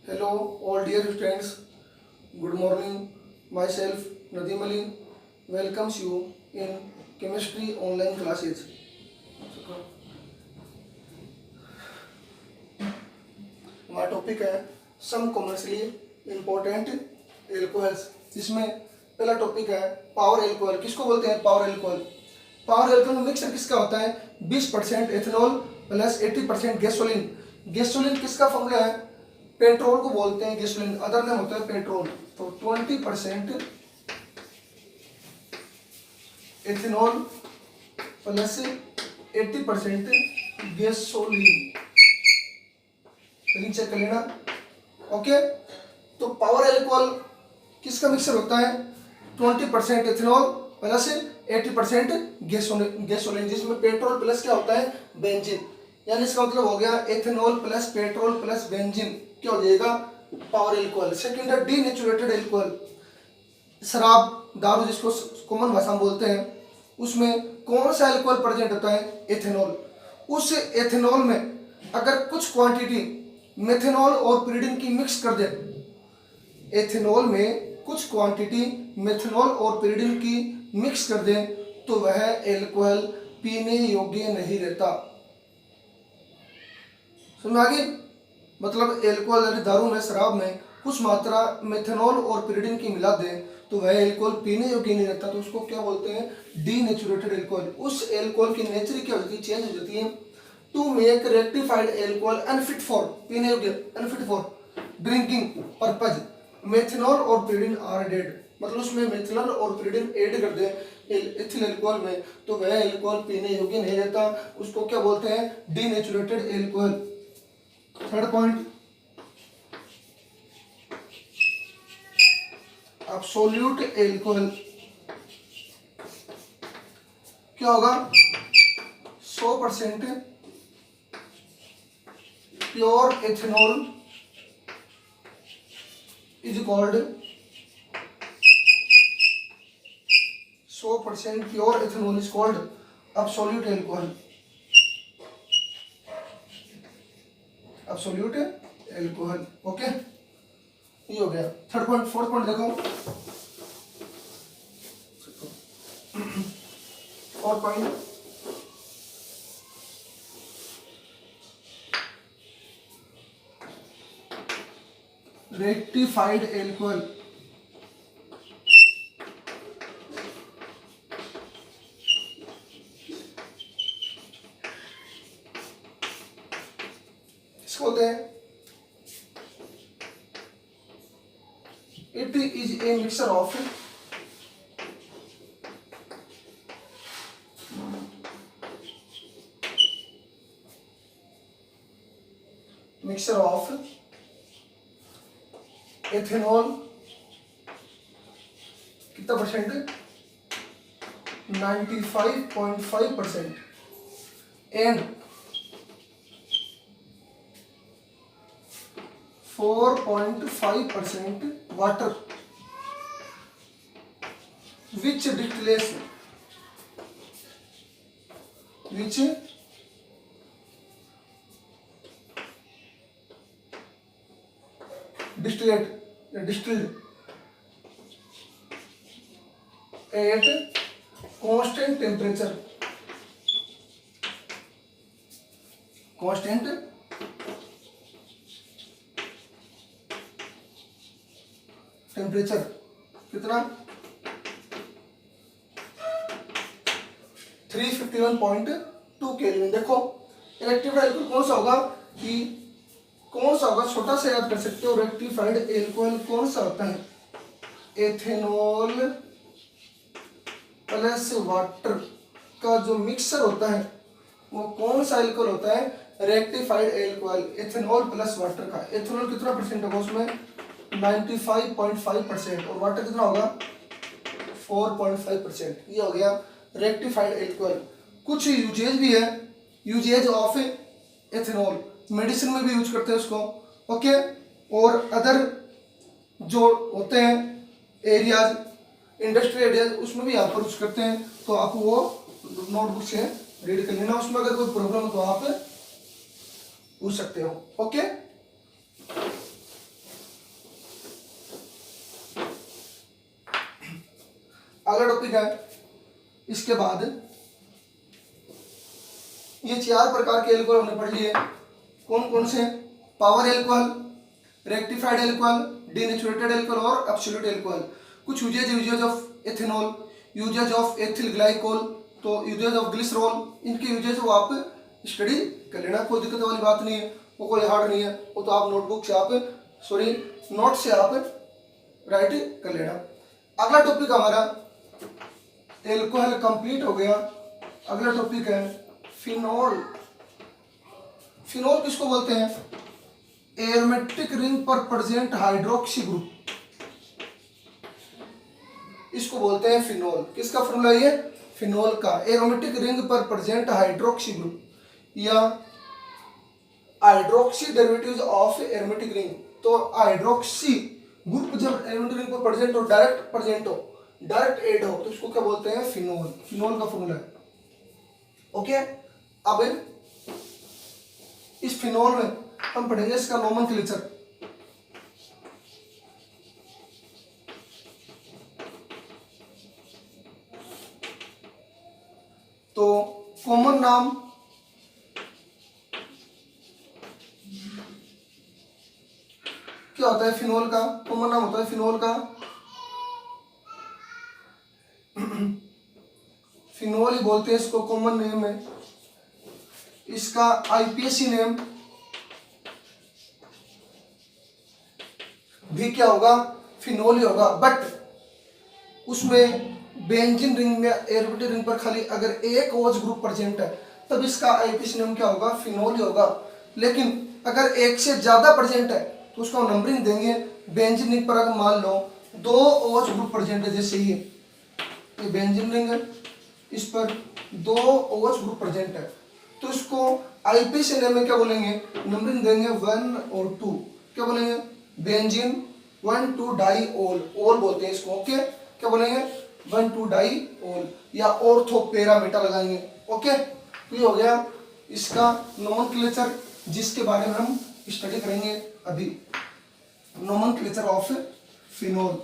Hello, all dear students. Good morning. Myself, Nadeem Ali, welcomes you in chemistry online classes. हमारा topic है सम commercially important alcohols. जिसमें पहला topic है power alcohol. किसको बोलते हैं पावर एल्कोहल? पावर एल्कोहल में मिक्सचर किसका होता है? 20% एथेनॉल प्लस 80% गैसोलीन। गैसोलीन किसका फॉर्मूला है? पेट्रोल को बोलते हैं गैसोलीन, अदर नेम होता है पेट्रोल। तो 20% एथेनॉल प्लस 80% गैसोलीन। चेक कर लेना। ओके, तो पावर एल्कोहल किसका मिक्सचर होता है? 20% एथेनॉल प्लस 80% गैसोलीन, जिसमें पेट्रोल प्लस क्या होता है? बेंजीन। यानी इसका मतलब हो गया ethanol plus petrol plus benzene क्या हो जाएगा? Power alcohol. सेकेंड है डीनेचुरेटेड एल्कोहल। शराब, दारू जिसको कॉमन भाषा में बोलते हैं, उसमें कौन सा एल्कोहल प्रेजेंट होता है? एथेनॉल। उस एथेनॉल में अगर कुछ क्वांटिटी मेथेनॉल और pyridine की मिक्स कर दे, एथेनॉल में कुछ क्वांटिटी मेथेनॉल और pyridine की मिक्स कर दे, तो वह एल्कोहल पीने योग्य नहीं रहता। समझ आ गई? मतलब एल्कोहल यानी दारू में, शराब में कुछ मात्रा मेथेनॉल और pyridine की मिला दे तो वह एल्कोहल पीने योग्य नहीं रहता, तो उसको क्या बोलते हैं? Denatured alcohol. उस एल्कोहल की नेचर क्या होती है? चेंज हो जाती है। To make rectified alcohol unfit for, पीने योग्य, unfit for drinking purpose, methanol और pyridine आर एडेड। मतलब उसमें मेथेनॉल और pyridine ऐड कर दे एथिल एल्कोहल में, तो वह एल्कोहल पीने योग्य नहीं रहता। उसको क्या बोलते हैं? Denatured alcohol. Third point, absolute alcohol. क्या होगा? 100% pure ethanol is called 100% pure ethanol is called absolute alcohol. Absolute alcohol. Okay, ये हो गया थर्ड पॉइंट। फोर्थ पॉइंट देखो, फोर्थ पॉइंट, रेक्टिफाइड एल्कोहल। इसको बोलते हैं it is a mixture of ethanol कितना percent? 95.5% and 4.5% water which distillation which distilled at constant temperature कितना? 351.2 kelvin. देखो रेक्टिफाइड एल्कोहल कौन सा होगा कि कौन सा होगा? छोटा सा याद कर सकते हो। रेक्टिफाइड एल्कोहल कौन सा होता है? एथेनॉल प्लस वाटर का जो मिक्सचर होता है वो कौन सा एल्कोहल होता है? Rectified alcohol. Ethanol plus water का, एथेनॉल कितना परसेंट होगा उसमें? 95.5% और वाटर कितना होगा? 4.5%। ये हो गया रेक्टिफाइड एल्कोहल। कुछ यूजेज भी है, यूजेज ऑफ एथेनॉल, मेडिसिन में भी यूज करते हैं उसको। ओके, और अदर जो होते हैं एरियाज, इंडस्ट्री एरियाज, उसमें भी यहाँ पर यूज करते हैं। तो आप वो नोटबुक से रीड कर लेना। उसमें अगर कोई प्रॉब्लम हो तो आप पूछ सकते हो। ओके, टॉपिक है इसके बाद, ये 4 प्रकार के एल्कोहल हमने पढ़ लिए। कौन कौन से? Power alcohol, rectified alcohol, denatured alcohol और एब्सोल्यूट एल्कोहल। कुछ uses of ethanol, uses of ethyl glycol, तो यूजेज ऑफ ग्लिसरॉल, इनके यूजेज वो आप स्टडी कर लेना, कोई दिक्कत वाली बात नहीं है, वो कोई हार्ड नहीं है, वो तो आप नोटबुक से आप नोट से आप राइट कर लेना। अगला टॉपिक हमारा एल्कोहल कंप्लीट हो गया। अगला टॉपिक है फिनॉल। फिनॉल किसको बोलते हैं? एरोमेटिक रिंग पर प्रेजेंट हाइड्रोक्सी ग्रुप, इसको बोलते हैं फिनॉल। किसका फॉर्मूला ये? फिनॉल का। एरोमेटिक रिंग पर प्रेजेंट हाइड्रोक्सी ग्रुप या hydroxy derivatives of aromatic ring. तो हाइड्रोक्सी ग्रुप जब एरोमेटिक रिंग पर प्रेजेंट हो, डायरेक्ट प्रेजेंट हो, डायरेक्ट एड हो, तो इसको क्या बोलते हैं? फिनॉल। फिनॉल का फॉर्मूला है। ओके, अब इस फिनॉल में हम पढ़ेंगे इसका नोमेनक्लेचर। तो कॉमन नाम क्या होता है फिनॉल का? कॉमन नाम होता है फिनॉल का फिनॉल ही बोलते हैं इसको, कॉमन नेम है इसका। आईपीएसी नेम भी क्या होगा? फिनॉल ही होगा। बट उसमें बेंजीन रिंग में, एरोमेटिक रिंग पर खाली अगर एक OH ग्रुप प्रेजेंट है तब इसका आईपीएसी नेम क्या होगा? फिनॉल ही होगा। लेकिन अगर एक से ज्यादा प्रेजेंट है तो उसका नंबरिंग देंगे। बेंजीन रिंग पर अगर मान लो 2 OH ग्रुप प्रेजेंट है, जैसे ये बेंजीन रिंग है, इस पर 2 OH ग्रुप प्रेजेंट है, तो इसको आईपीएसी नेम में क्या बोलेंगे? नंबरिंग देंगे 1 और 2। क्या बोलेंगे? बेंजीन 1,2 डाइओल, ओल बोलते हैं इसको। ओके, क्या बोलेंगे? 1,2 डाइओल या ऑर्थो पैरा मेटा लगाएंगे। ओके, तो ये हो गया इसका नोमेनक्लेचर, जिसके बारे में हम स्टडी करेंगे अभी। Nomenclature of phenol.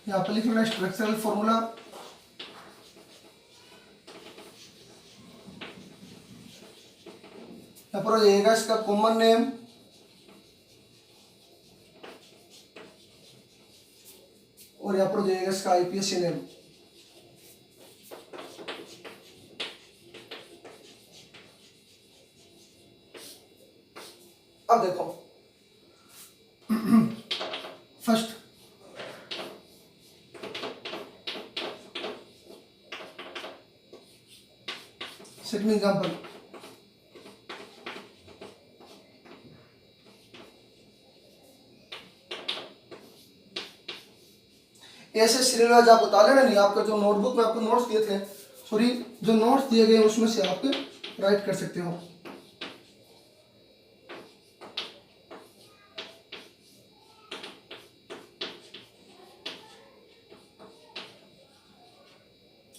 यहाँ पर लिख लो स्ट्रक्चरल फॉर्मूला। यहाँ पर हो जाएगा इसका कॉमन नेम, और यहाँ पर हो जाएगा इसका आईपीएसी नेम। अब देखो फर्स्ट सेकंड एग्जांपल, ऐसे सीरियल वाइज आप बता लेना। नहीं, आपका जो नोटबुक में आपको नोट्स दिए थे, सॉरी जो नोट्स दिए गए उसमें से आप राइट कर सकते हो।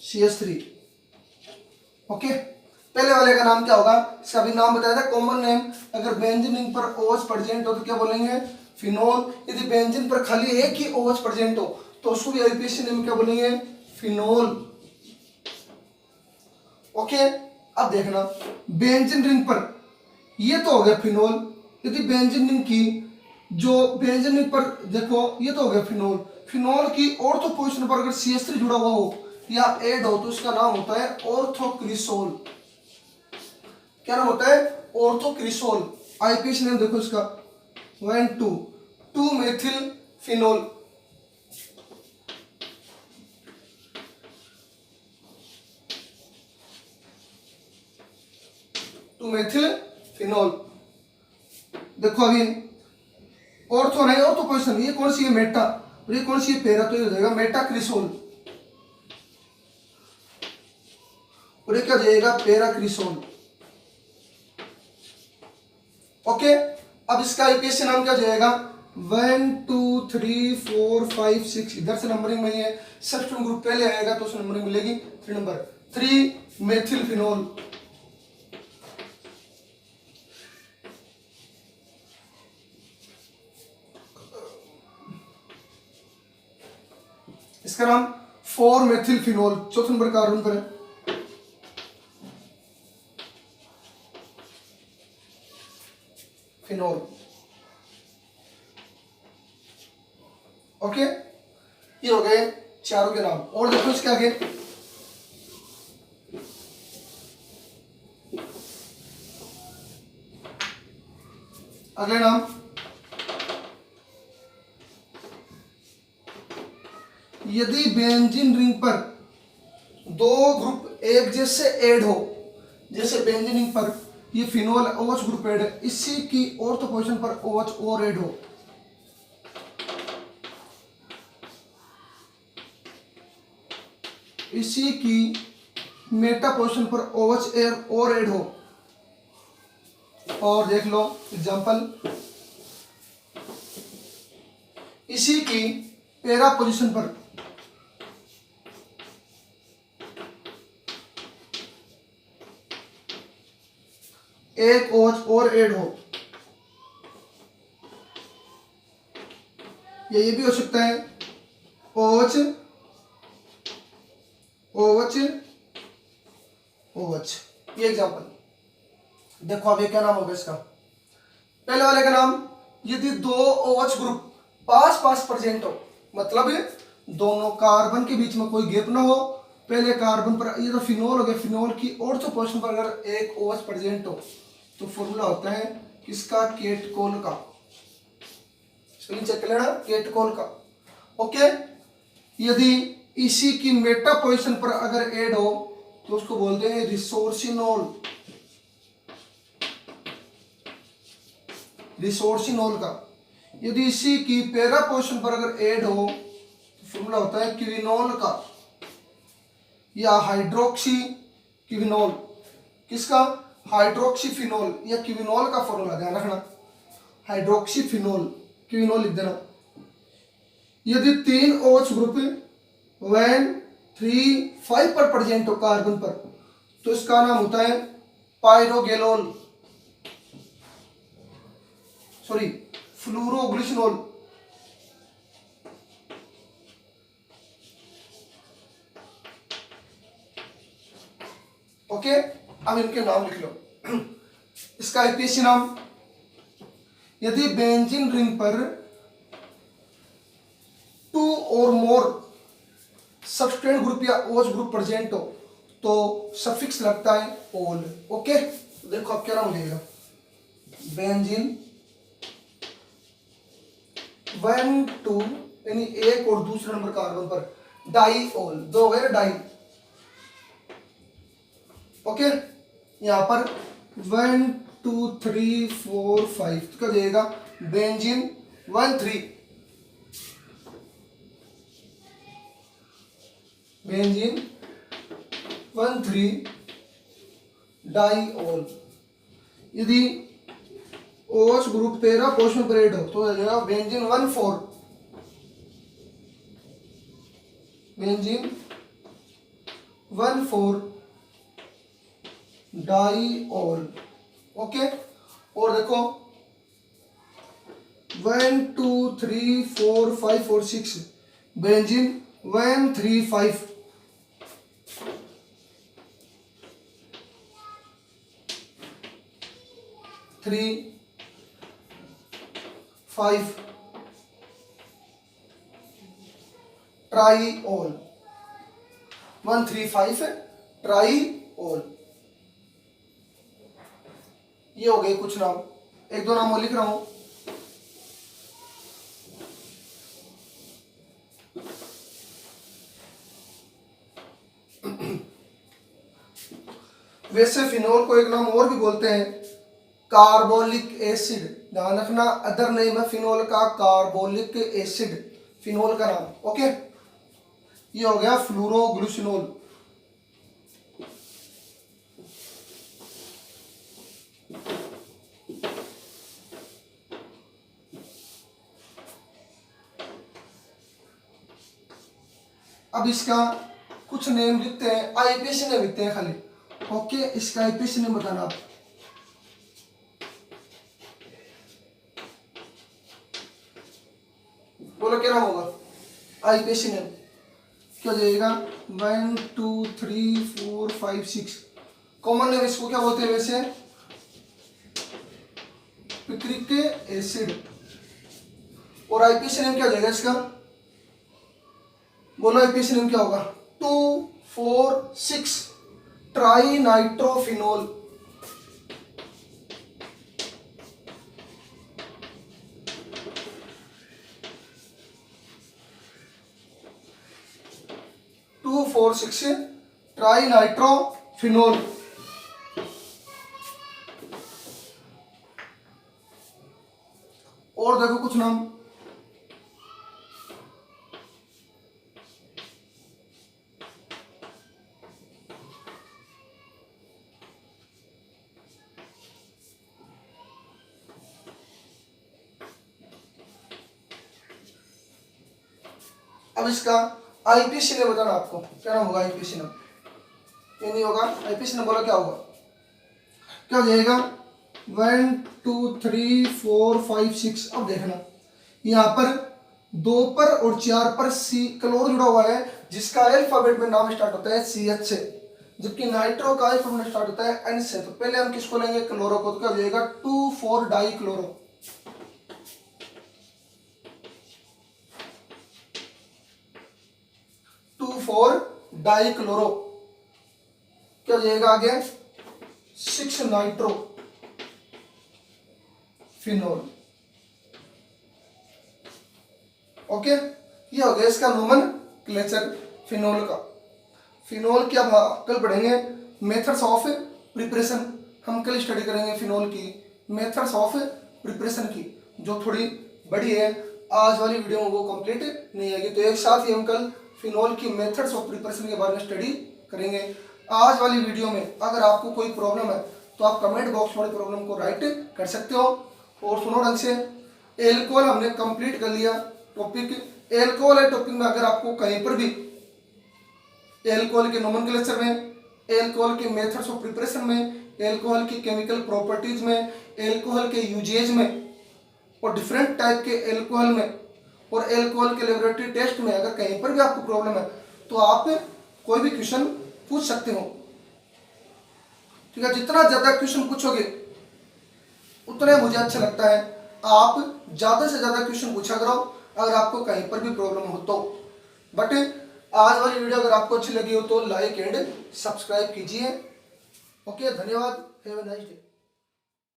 CH3। ओके, पहले वाले का नाम क्या होगा? इसका भी नाम बताया था, कॉमन नेम। अगर बेंजीन रिंग पर OH प्रेजेंट हो तो क्या बोलेंगे? फिनॉल। यदि बेंजीन पर खाली एक ही OH प्रेजेंट हो तो उसको भी आईपीएसी नेम क्या बोलेंगे? फिनॉल। ओके, अब देखना बेंजीन रिंग पर, ये तो हो गया फिनॉल। यदि बेंजीन रिंग की जो बेंजीन रिंग पर देखो, ये तो हो गया फिनॉल। फिनॉल की ऑर्थो पोजीशन पर अगर CH3 जुड़ा हुआ हो या एड हो तो उसका नाम होता है ऑर्थोक्रिसोल। क्या नाम होता है? ऑर्थोक्रिसोल। आईपीएसी नेम देखो इसका 1,2 मेथिल फिनॉल। Methyl phenol. देखो अभी ऑर्थो नहीं, ऑर्थो पोजीशन, ये कौन सी है? मेटा, और ये कौन सी है? पैरा, तो ये हो जाएगा मेटाक्रिसोल, और ये क्या हो जाएगा? पैराक्रिसोल। ओके, अब इसका आईपीएसी नाम क्या हो जाएगा? 1 2 3 4 5 6, इधर से नंबरिंग में ही है, सब्स्टिट्यूएंट ग्रुप पहले आएगा तो उसे नंबरिंग मिलेगी 3 नंबर। 3 मेथिल फिनोल, इसका नाम 4 मेथिल फिनोल, चौथे नंबर कार्बन पर है। फिनोल, ओके, ये हो गए चारों के नाम। और देखो इसके आगे अगले नाम, यदि बेंजीन रिंग पर दो ग्रुप एक जैसे ऐड हो, जैसे बेंजीन रिंग पर ये फिनोल OH ग्रुप ऐड है, इसी की ऑर्थो पोजीशन पर OH और ऐड हो, इसी की मेटा पोजीशन पर OH और ऐड हो। और देख लो एग्जांपल, इसी की पैरा पोजीशन पर एक OH और ऐड हो, या ये भी हो सकता है OH OH OH। ये एग्जांपल देखो। अब ये क्या नाम होगा इसका, पहले वाले का नाम, यदि दो OH ग्रुप पास पास प्रेजेंट हो, मतलब दोनों कार्बन के बीच में कोई गैप ना हो, पहले कार्बन पर, ये तो फिनोल हो गया, फिनोल की ऑर्थो पोजीशन पर अगर एक OH प्रेजेंट हो तो फॉर्मूला होता है किसका, केटकोल का, स्पेलिंग चेक कर लेना, केटकोल का, ओके। यदि इसी की मेटा पोजीशन पर अगर ऐड हो तो उसको बोलते हैं रिसोर्सिनोल, रिसोर्सिनोल का। यदि इसी की पैरा पोजीशन पर अगर ऐड हो तो फॉर्मूला होता है क्विनोल का, या हाइड्रोक्सी क्विनोल, किसका, हाइड्रोक्सीफिनोल या क्विनोल का फॉर्मूला ध्यान रखना, हाइड्रोक्सीफिनोल, क्विनोल लिख देना। यदि 3 OH ग्रुप 1 3 5 पर प्रेजेंट हो कार्बन पर तो इसका नाम होता है पायरोगेलोल, सॉरी फ्लूरोग्लिसनोल, ओके। अब इनके नाम लिख लो। इसका IPSC नाम, यदि बेंजीन रिंग पर 2 और मोर सब्सटेंट ग्रुप या OH ग्रुप प्रेजेंट हो तो सफिक्स लगता है ओल, ओके। देखो अब क्या नाम देगा, बेंजीन 1 2 यानी एक और दूसरे नंबर कार्बन पर डाईओल, दो गए डाई, ओके। यहां पर 1 2 3 4 5 क्या देगा, बेंजीन 1 3, बेंजीन 1 3 डाईओल। यदि OH ग्रुप पैरा पोजीशन पर ऐड हो तो हो जाएगा बेंजीन 1 4, बेंजीन 1 4 डाईओल, ओके। और देखो 1 2 3 4 5 और 6, बेंजीन 1 3 5, 3 5 ट्राईओल, 1 3 5 ट्राईओल। ये हो गए कुछ नाम, एक दो नाम और लिख रहा हूं। वैसे फिनोल को एक नाम और भी बोलते हैं कार्बोलिक एसिड, ध्यान रखना, अदर नेम है फिनोल का कार्बोलिक एसिड, फिनोल का नाम, ओके। ये हो गया फ्लूरोग्लिसनोल, अब इसका कुछ नेम लिखते हैं, आईपीएसी नेम लिखते हैं खाली। ओके, इसका आईपीएसी नेम बताना आप। बोलो क्या नाम होगा आईपीएसी नेम? क्या हो जाएगा? 1 2 3 4 5 6। कॉमन नेम इसको क्या बोलते हैं वैसे? Picric acid. और आईपीएसी नेम क्या हो जाएगा इसका? बोलो आईपीएसी नेम क्या होगा? 2,4,6 trinitrophenol. Two four six trinitrophenol. और देखो कुछ नाम, अब इसका आईपीएसी ने बताना आपको क्या नाम होगा आईपीएसी नाम? ये नहीं होगा आईपीएसी ने, बोला क्या होगा? क्या हो जाएगा? 1 2 3 4 5 6। अब देखना यहाँ पर 2 पर और 4 पर सी क्लोर जुड़ा हुआ है, जिसका अल्फाबेट में नाम स्टार्ट होता है CH से, जबकि नाइट्रो का अल्फाबेट स्टार्ट होता है N से। तो पहले हम किसको लेंगे? क्लोरो को। तो क्या हो जाएगा? 2,4 डाई क्लोरो। 2,4 die chloro. क्या हो जाएगा आगे? 6 नाइट्रो फिनोल। ओके, ये हो गया इसका नोमेनक्लेचर फिनोल का। फिनोल की अब कल पढ़ेंगे मेथड्स ऑफ प्रिपरेशन। हम कल स्टडी करेंगे फिनोल की मेथड्स ऑफ प्रिपरेशन की, जो थोड़ी बड़ी है। आज वाली वीडियो में वो कंप्लीट नहीं आएगी, तो एक साथ ही हम कल फिनोल की मेथड्स ऑफ प्रिपरेशन के बारे में स्टडी करेंगे। आज वाली वीडियो में अगर आपको कोई प्रॉब्लम है तो आप कमेंट बॉक्स में प्रॉब्लम को राइट कर सकते हो। और सुनो ढंग से, एल्कोहल हमने कंप्लीट कर लिया टॉपिक। एल्कोहल है टॉपिक में अगर आपको कहीं पर भी एल्कोहल के नोमेनक्लेचर में, एल्कोहल के मेथड्स ऑफ प्रिपरेशन में, एल्कोहल की केमिकल प्रॉपर्टीज में, एल्कोहल के यूजेज में और डिफरेंट टाइप के एल्कोहल में और एल्कोहल के लेबोरेटरी टेस्ट में अगर कहीं पर भी आपको प्रॉब्लम है तो आप कोई भी क्वेश्चन पूछ सकते हो। ठीक है, जितना ज्यादा क्वेश्चन पूछोगे उतना मुझे अच्छा लगता है। आप ज्यादा से ज्यादा क्वेश्चन पूछा करो अगर आपको कहीं पर भी प्रॉब्लम हो तो। बट आज वाली वीडियो अगर आपको अच्छी लगी हो तो लाइक एंड सब्सक्राइब कीजिए। ओके, धन्यवाद। Have a nice day.